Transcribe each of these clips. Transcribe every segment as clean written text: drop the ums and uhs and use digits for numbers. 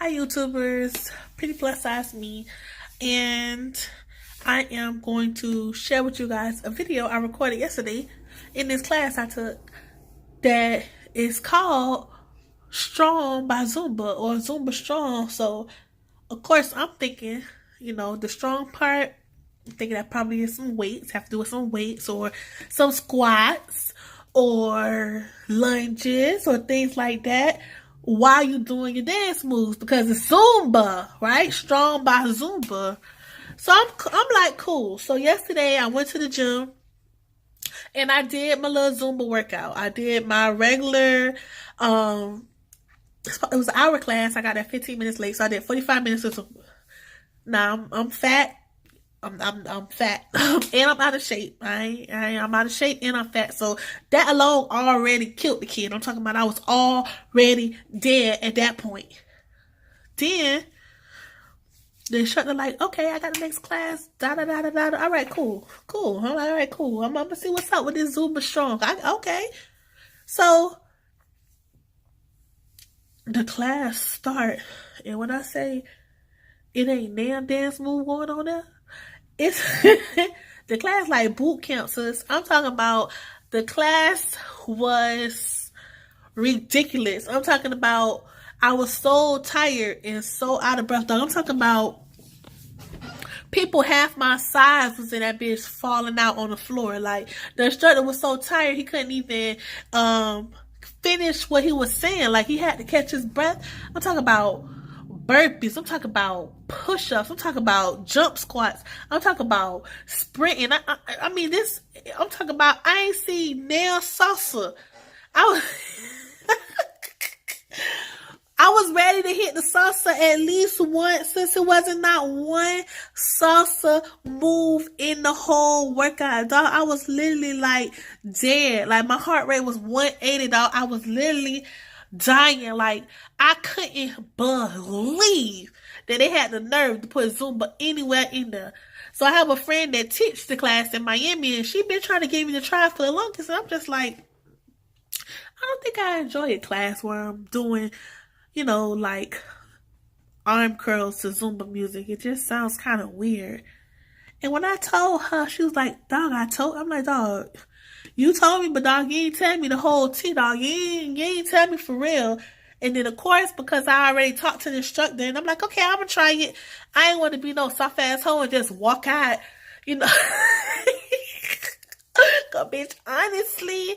Hi YouTubers, pretty plus size me, and I am going to share with you guys a video I recorded yesterday in this class I took that is called Strong by Zumba or Zumba Strong. So of course I'm thinking, the strong part, I'm thinking that probably is some weights, have to do with some weights or some squats or lunges or things like that while you doing your dance moves, because it's Zumba, right? Strong by Zumba. So I'm like, cool. So yesterday I went to the gym and I did my little Zumba workout. I did my regular it was an hour class. I got there 15 minutes late, so I did 45 minutes of Zumba. Now I'm fat. I'm fat and I'm out of shape. I'm out of shape and I'm fat. So that alone already killed the kid. I'm talking about I was already dead at that point. Then the instructor like, okay, I got the next class. Da da da da da. All right, cool. I'm like, all right, cool. I'm gonna see what's up with this Zumba strong. Okay. So the class start, and when I say it ain't damn dance move going on there, it's the class like boot camp, sis. I'm talking about the class was ridiculous. I'm talking about I was so tired and so out of breath. I'm talking about people half my size was in that bitch falling out on the floor. Like the instructor was so tired he couldn't even finish what he was saying. Like he had to catch his breath. I'm talking about burpees. I'm talking about push-ups. I'm talking about jump squats. I'm talking about sprinting. I mean this. I'm talking about I ain't seen nail salsa. I was ready to hit the salsa at least once, since it wasn't not one salsa move in the whole workout. Dog, I was literally like dead. Like my heart rate was 180, dog. I was literally dying. Like I couldn't believe that they had the nerve to put Zumba anywhere in there. So I have a friend that teaches the class in Miami, and she been trying to get me to try for the longest. And I'm just like, I don't think I enjoy a class where I'm doing, like arm curls to Zumba music. It just sounds kind of weird. And when I told her, she was like, dog, I'm like, dog, you told me, but dog, you ain't tell me the whole tea, dog. You ain't tell me for real. And then, of course, because I already talked to the instructor, and I'm like, okay, I'm going to try it. I ain't want to be no soft ass hoe and just walk out, Cause, bitch, honestly,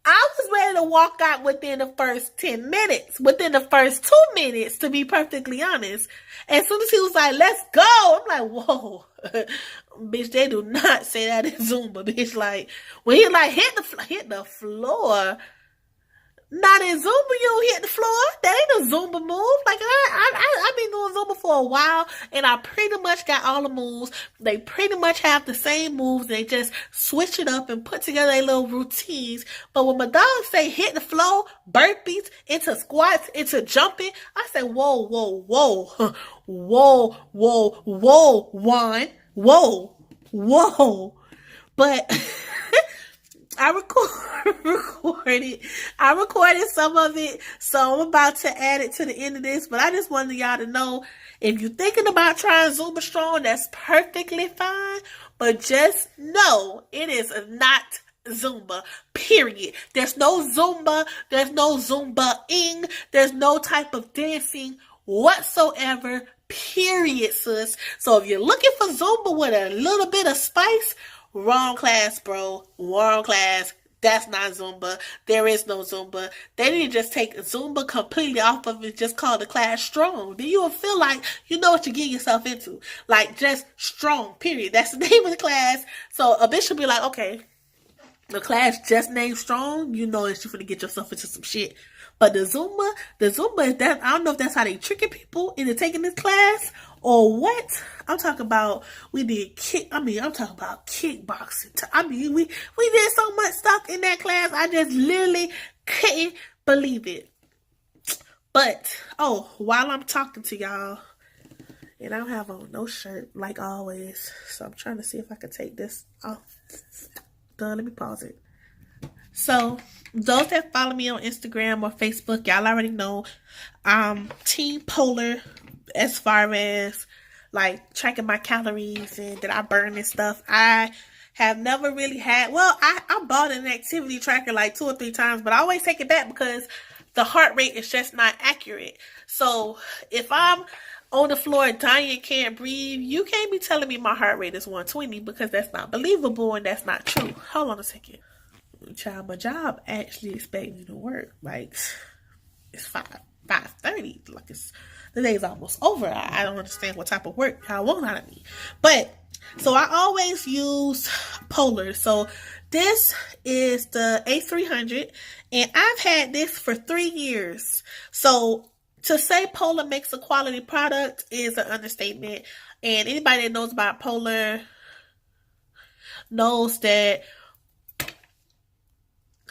I was ready to walk out within the first 10 minutes, within the first 2 minutes, to be perfectly honest. As soon as he was like, let's go, I'm like, whoa, bitch, they do not say that in Zumba, bitch. Like, when he like hit the floor, not in Zumba, you don't hit the floor. That ain't a Zumba move. Like, I've been doing Zumba for a while, and I pretty much got all the moves. They pretty much have the same moves. They just switch it up and put together their little routines. But when my dog say hit the floor, burpees, into squats, into jumping, I say, whoa, whoa, whoa. Whoa, whoa, whoa, Juan. Whoa, whoa. But I recorded some of it, so I'm about to add it to the end of this. But I just wanted y'all to know, if you're thinking about trying Zumba Strong, that's perfectly fine. But just know it is not Zumba, period. There's no Zumba, there's no Zumba-ing, there's no type of dancing whatsoever, period, sis. So if you're looking for Zumba with a little bit of spice, wrong class, bro. Wrong class. That's not Zumba. There is no Zumba. They need to just take Zumba completely off of it, just call the class strong. Then you will feel like you know what you're getting yourself into. Like, just strong, period. That's the name of the class. So a bitch will be like, okay, the class just named strong, you know that you're gonna get yourself into some shit. But the Zumba is that, I don't know if that's how they tricking people into taking this class or what. I'm talking about I'm talking about kickboxing. We did so much stuff in that class. I just literally couldn't believe it. But, while I'm talking to y'all, and I don't have on no shirt like always, so I'm trying to see if I can take this off. Let me pause it. So those that follow me on Instagram or Facebook, y'all already know Team Polar as far as like tracking my calories and that I burn and stuff. I have never really had, well, I bought an activity tracker like 2 or 3 times, but I always take it back because the heart rate is just not accurate. So if I'm on the floor dying, can't breathe, you can't be telling me my heart rate is 120 because that's not believable and that's not true. Hold on a second. Child, my job actually expect me to work. Like, it's 5:30. Like, it's the day's almost over. I don't understand what type of work y'all want out of me. But so I always use Polar. So this is the A300, and I've had this for 3 years. So to say Polar makes a quality product is an understatement. And anybody that knows about Polar knows that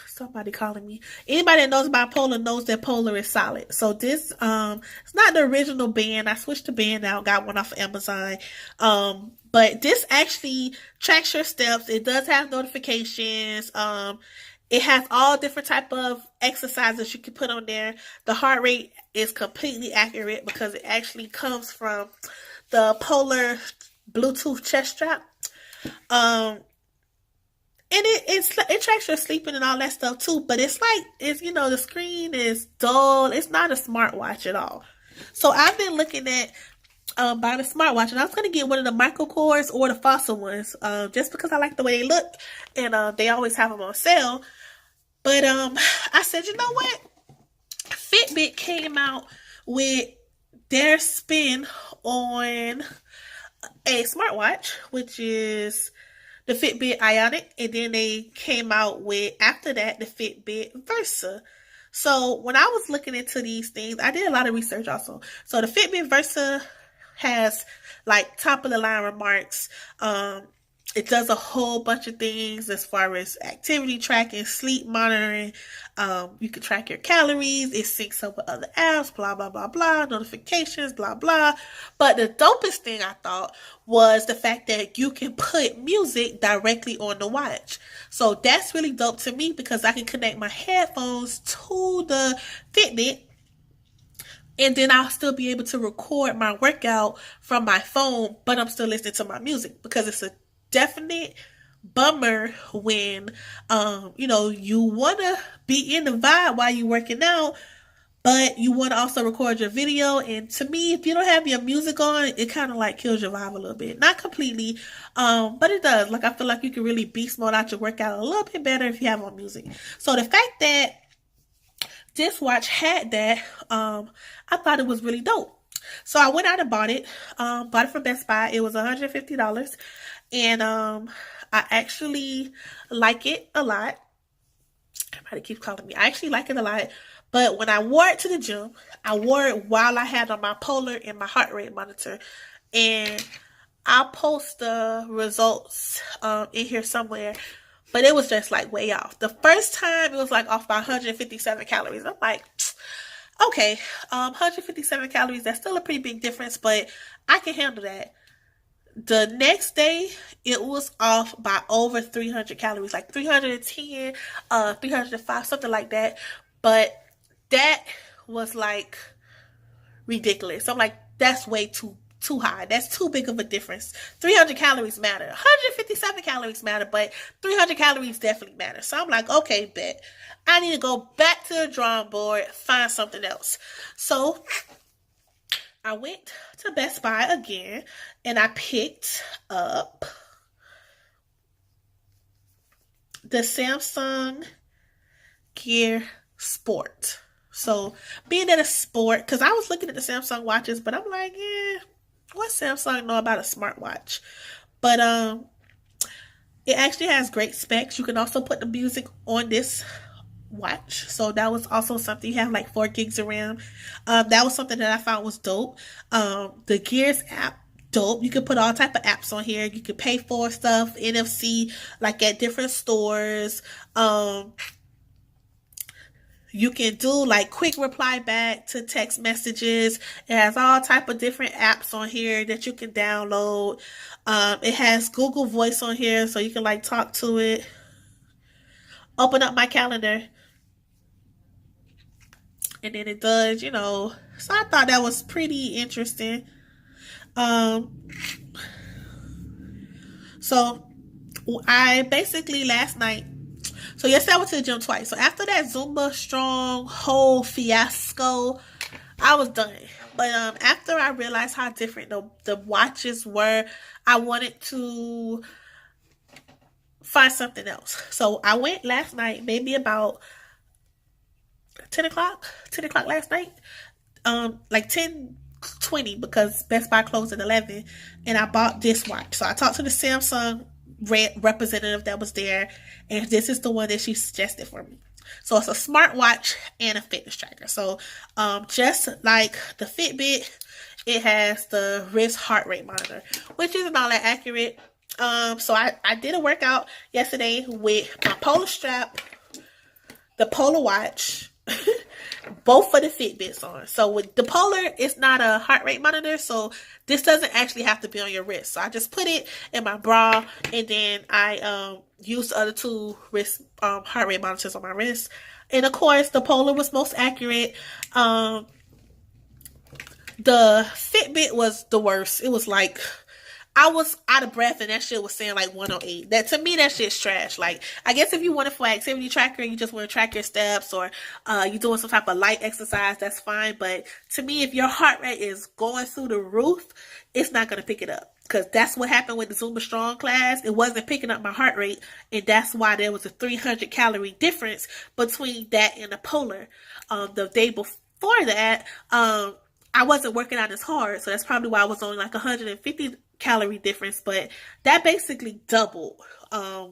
somebody calling me. Anybody that knows about Polar knows that Polar is solid. So this it's not the original band. I switched the band out, got one off of Amazon. But this actually tracks your steps. It does have notifications. It has all different type of exercises you can put on there. The heart rate is completely accurate because it actually comes from the Polar Bluetooth chest strap. And it tracks your sleeping and all that stuff too, but it's like, the screen is dull. It's not a smartwatch at all. So I've been looking at buying a smartwatch, and I was going to get one of the Michael Kors or the Fossil ones, just because I like the way they look, and they always have them on sale. But I said, you know what? Fitbit came out with their spin on a smartwatch, which is the Fitbit Ionic, and then they came out with, after that, the Fitbit Versa. So when I was looking into these things, I did a lot of research also. So the Fitbit Versa has like top of the line remarks. It does a whole bunch of things as far as activity tracking, sleep monitoring. You can track your calories. It syncs up with other apps, blah, blah, blah, blah, notifications, blah, blah. But the dopest thing I thought was the fact that you can put music directly on the watch. So that's really dope to me because I can connect my headphones to the Fitbit, and then I'll still be able to record my workout from my phone, but I'm still listening to my music, because it's a definite bummer when you want to be in the vibe while you're working out, but you want to also record your video. And to me, if you don't have your music on, it kind of like kills your vibe a little bit. Not completely, but it does. Like, I feel like you can really beast mode out your workout a little bit better if you have on music. So the fact that this watch had that, I thought it was really dope. So I went out and bought it from Best Buy. It was $150. And I actually like it a lot. Everybody keeps calling me. I actually like it a lot. But when I wore it to the gym, I wore it while I had on my Polar and my heart rate monitor. And I'll post the results in here somewhere. But it was just like way off. The first time it was like off by 157 calories. I'm like, okay, 157 calories, that's still a pretty big difference, but I can handle that. The next day, it was off by over 300 calories, like 310, 305, something like that. But that was like ridiculous. I'm like, that's way too high. That's too big of a difference. 300 calories matter. 157 calories matter, but 300 calories definitely matter. So I'm like, okay, bet. I need to go back to the drawing board, find something else. So I went to Best Buy again, and I picked up the Samsung Gear Sport. So being at a sport, because I was looking at the Samsung watches, but I'm like, what Samsung know about a smartwatch? But it actually has great specs. You can also put the music on this watch, so that was also something. You have like 4 gigs of RAM. That was something that I found was dope. The Gears app, dope. You can put all type of apps on here. You can pay for stuff, NFC, like at different stores. You can do like quick reply back to text messages. It has all type of different apps on here that you can download. It has Google Voice on here, so you can like talk to it. open up my calendar, and then it does, So I thought that was pretty interesting. Um, so I basically last night. So yesterday I went to the gym twice. So after that Zumba strong whole fiasco, I was done. But after I realized how different the watches were, I wanted to find something else. So I went last night, maybe about 10 o'clock last night, like 10:20 because Best Buy closed at 11, and I bought this watch. So I talked to the Samsung representative that was there, and this is the one that she suggested for me. So it's a smartwatch and a fitness tracker. So just like the Fitbit, it has the wrist heart rate monitor, which isn't all that accurate. So I did a workout yesterday with my Polar strap, the Polar watch, both for the Fitbits on. So with the Polar, it's not a heart rate monitor, so this doesn't actually have to be on your wrist. So I just put it in my bra, and then I used the other two wrist heart rate monitors on my wrist. And of course, the Polar was most accurate. The Fitbit was the worst. It was like I was out of breath, and that shit was saying like 108. That to me, that shit's trash. Like, I guess if you want it for activity tracker, you just want to track your steps, or you're doing some type of light exercise, that's fine. But to me, if your heart rate is going through the roof, it's not gonna pick it up. Because that's what happened with the Zumba Strong class. It wasn't picking up my heart rate, and that's why there was a 300 calorie difference between that and the Polar. The day before that, I wasn't working out as hard, so that's probably why I was only like 150 calorie difference, but that basically doubled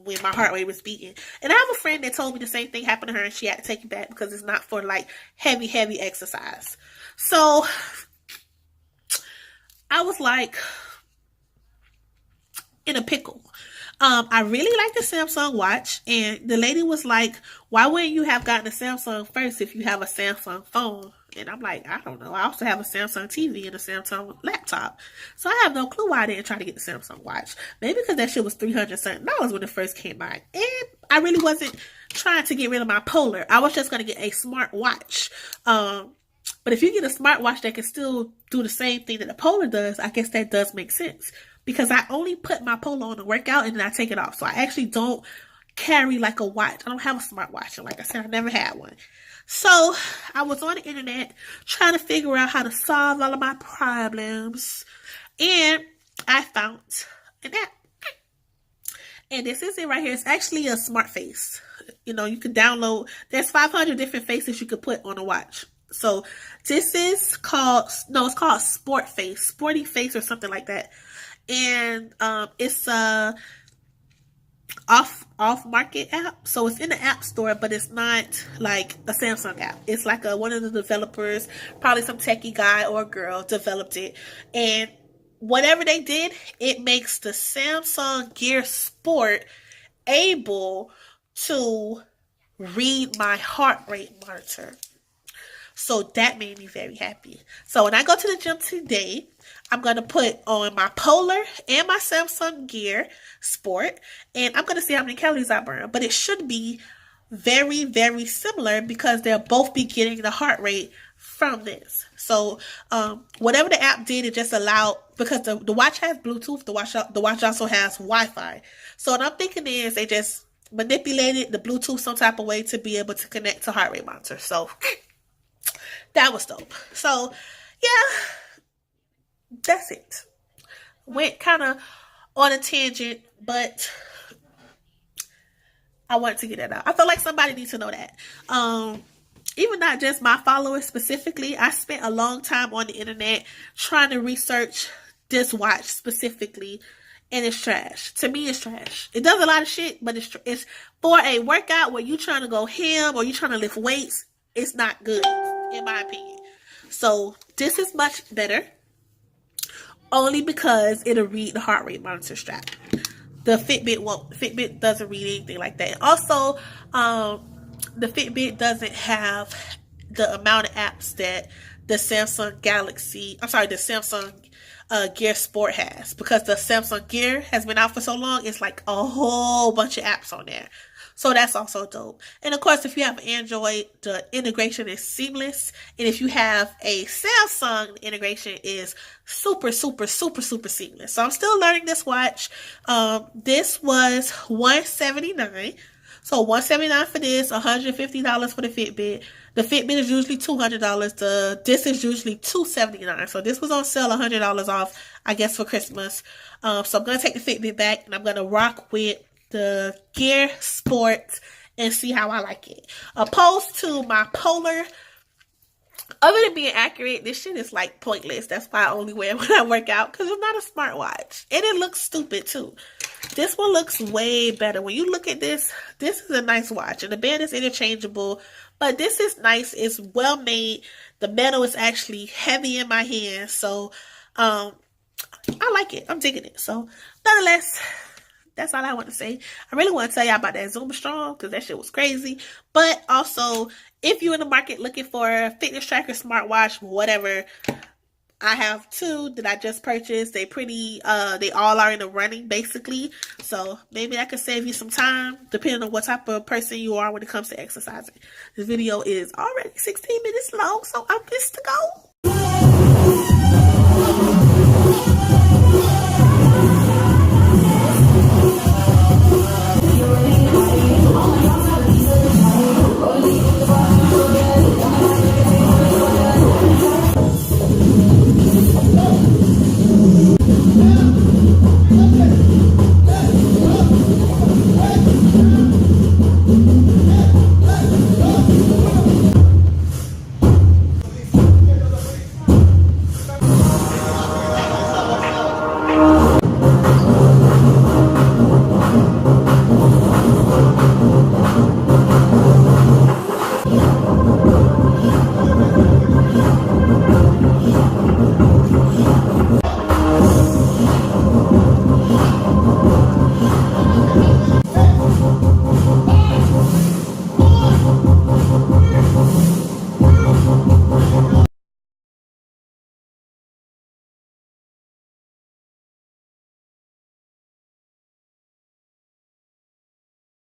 when my heart rate was beating. And I have a friend that told me the same thing happened to her, and she had to take it back because it's not for like heavy exercise. So I was like in a pickle. I really like the Samsung watch, and the lady was like, why wouldn't you have gotten a Samsung first if you have a Samsung phone? And I'm like, I don't know. I also have a Samsung TV and a Samsung laptop. So I have no clue why I didn't try to get the Samsung watch. Maybe because that shit was $300 something when it first came out. And I really wasn't trying to get rid of my Polar. I was just going to get a smart watch. But if you get a smartwatch that can still do the same thing that the Polar does, I guess that does make sense. Because I only put my Polar on to work out, and then I take it off. So I actually don't carry like a watch. I don't have a smartwatch. And like I said, I never had one. So I was on the internet trying to figure out how to solve all of my problems. And I found an app. And this is it right here. It's actually a smart face. You can download. There's 500 different faces you could put on a watch. So this is it's called Sport Face, Sporty Face or something like that. And it's a off market app, so it's in the app store, but it's not like a Samsung app. It's like one of the developers, probably some techie guy or girl, developed it, and whatever they did, it makes the Samsung Gear Sport able to read my heart rate monitor. So that made me very happy. So when I go to the gym today, I'm going to put on my Polar and my Samsung Gear Sport, and I'm going to see how many calories I burn. But it should be very, very similar because they'll both be getting the heart rate from this. So whatever the app did, it just allowed, because the watch has Bluetooth, the watch also has Wi-Fi. So what I'm thinking is they just manipulated the Bluetooth some type of way to be able to connect to heart rate monitor. So that was dope. So yeah, that's it. Went kind of on a tangent, but I wanted to get that out. I feel like somebody needs to know that. Even not just my followers specifically. I spent a long time on the internet trying to research this watch specifically, and it's trash. To me, it's trash. It does a lot of shit, but it's for a workout where you trying to go ham or you trying to lift weights. It's not good, in my opinion. So this is much better, only because it'll read the heart rate monitor strap. The Fitbit won't. The Fitbit doesn't read anything like that. And also, the Fitbit doesn't have the amount of apps that the Samsung Gear Sport has, because the Samsung Gear has been out for so long. It's like a whole bunch of apps on there. So that's also dope. And of course, if you have Android, the integration is seamless. And if you have a Samsung, the integration is super, super, super, super seamless. So I'm still learning this watch. This was $179. So $179 for this, $150 for the Fitbit. The Fitbit is usually $200. This is usually $279. So this was on sale, $100 off, I guess, for Christmas. So I'm gonna take the Fitbit back and I'm gonna rock with the Gear Sport and see how I like it. Opposed to my Polar, other than being accurate, this shit is like pointless. That's why I only wear it when I work out, because it's not a smartwatch. And it looks stupid too. This one looks way better. When you look at this, this is a nice watch. And the band is interchangeable. But this is nice. It's well made. The metal is actually heavy in my hand. So, I like it. I'm digging it. So, nonetheless, that's all I want to say. I really want to tell y'all about that Zumba Strong, because that shit was crazy. But also, if you're in the market looking for a fitness tracker, smartwatch, whatever, I have two that I just purchased. They they all are in the running, basically. So maybe I could save you some time, depending on what type of person you are when it comes to exercising. This video is already 16 minutes long, so I'm good to go.